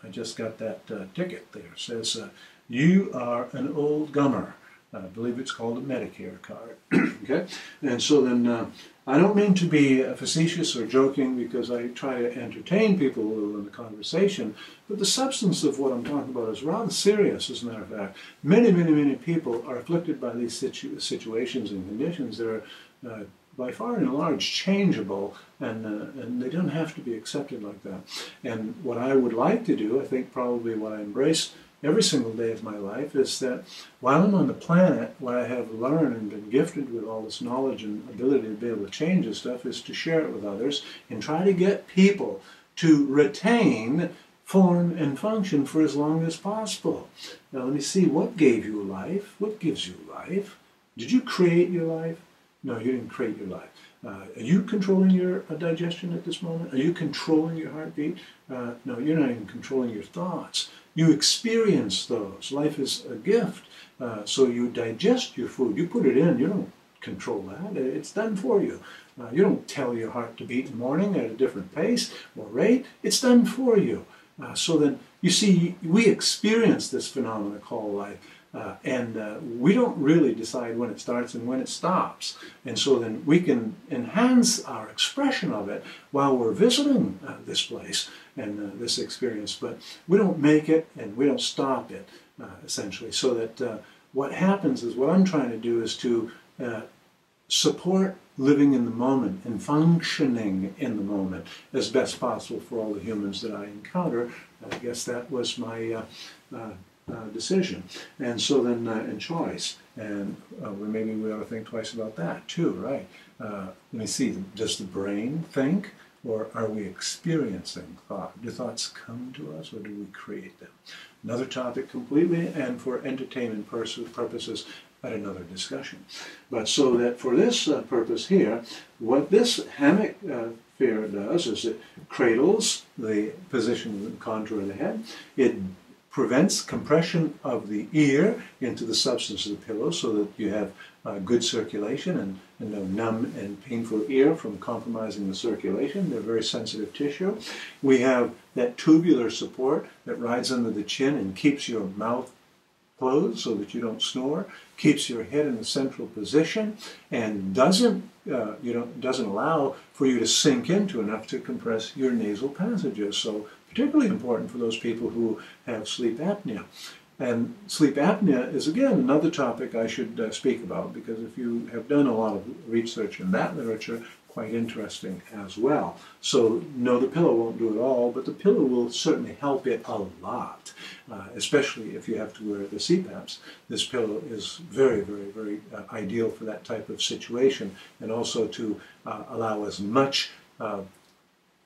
I just got that ticket there. It says, you are an old gummer. I believe it's called a Medicare card. Okay? And so then, I don't mean to be facetious or joking because I try to entertain people a little in the conversation, but the substance of what I'm talking about is rather serious, as a matter of fact. Many, many, many people are afflicted by these situations and conditions that are by far and large changeable, and they don't have to be accepted like that. And what I would like to do, I think probably what I embrace every single day of my life, is that while I'm on the planet, what I have learned and been gifted with all this knowledge and ability to be able to change this stuff is to share it with others and try to get people to retain form and function for as long as possible. Now let me see, what gave you life? What gives you life? Did you create your life? No, you didn't create your life. Are you controlling your digestion at this moment? Are you controlling your heartbeat? No, you're not even controlling your thoughts. You experience those. Life is a gift. So you digest your food. You put it in. You don't control that. It's done for you. You don't tell your heart to beat in the morning at a different pace or rate. It's done for you. So then, you see, we experience this phenomenon called life. And we don't really decide when it starts and when it stops. And so then we can enhance our expression of it while we're visiting this place and this experience. But we don't make it and we don't stop it, essentially. So that what happens is, what I'm trying to do is to support living in the moment and functioning in the moment as best possible for all the humans that I encounter. I guess that was my decision, and so then and choice, and maybe we ought to think twice about that too, right? Let me see, does the brain think, or are we experiencing thought? Do thoughts come to us, or do we create them? Another topic completely, and for entertainment purposes at another discussion. But so that for this purpose here, what this hammock fair does is it cradles the position and contour of the head. It prevents compression of the ear into the substance of the pillow so that you have good circulation and no numb and painful ear from compromising the circulation. They're very sensitive tissue. We have that tubular support that rides under the chin and keeps your mouth closed so that you don't snore, keeps your head in the central position, and doesn't allow for you to sink into enough to compress your nasal passages. So particularly important for those people who have sleep apnea. And sleep apnea is, again, another topic I should speak about, because if you have done a lot of research in that literature, quite interesting as well. So, no, the pillow won't do it all, but the pillow will certainly help it a lot, especially if you have to wear the CPAPs. This pillow is very, very, very ideal for that type of situation, and also to allow as much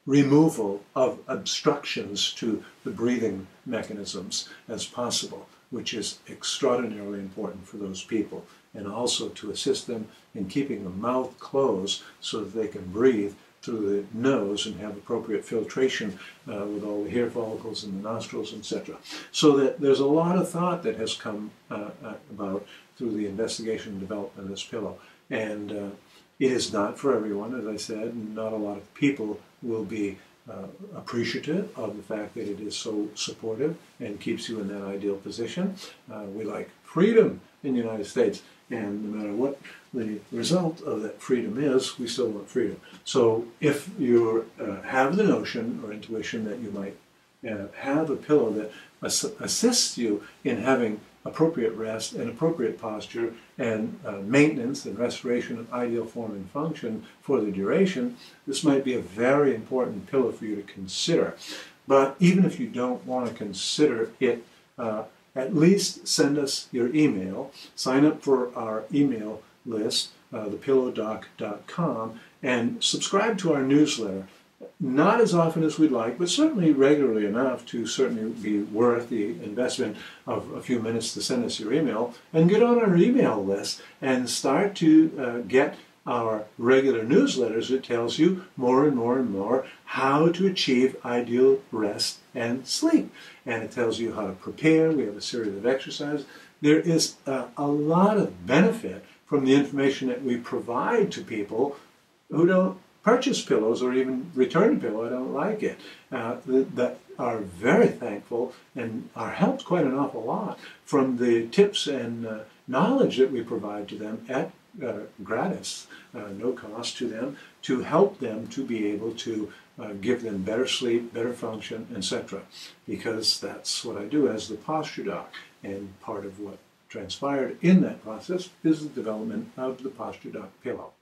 removal of obstructions to the breathing mechanisms as possible, which is extraordinarily important for those people, and also to assist them in keeping the mouth closed so that they can breathe through the nose and have appropriate filtration with all the hair follicles in the nostrils, etc. So that there's a lot of thought that has come about through the investigation and development of this pillow. And it is not for everyone, as I said, and not a lot of people will be appreciative of the fact that it is so supportive and keeps you in that ideal position. We like freedom in the United States, and no matter what the result of that freedom is, we still want freedom. So if you have the notion or intuition that you might have a pillow that assists you in having appropriate rest and appropriate posture and maintenance and restoration of ideal form and function for the duration, this might be a very important pillow for you to consider. But even if you don't want to consider it, at least send us your email, sign up for our email list, thepillowdoc.com, and subscribe to our newsletter. Not as often as we'd like, but certainly regularly enough to certainly be worth the investment of a few minutes to send us your email, and get on our email list and start to get our regular newsletters that tells you more and more and more how to achieve ideal rest and sleep. And it tells you how to prepare. We have a series of exercises. There is a lot of benefit from the information that we provide to people who don't purchase pillows or even return a pillow. I don't like it. The are very thankful and are helped quite an awful lot from the tips and knowledge that we provide to them at gratis, no cost to them, to help them to be able to give them better sleep, better function, etc. Because that's what I do as the posture doc, and part of what transpired in that process is the development of the PostureDoc Pillow.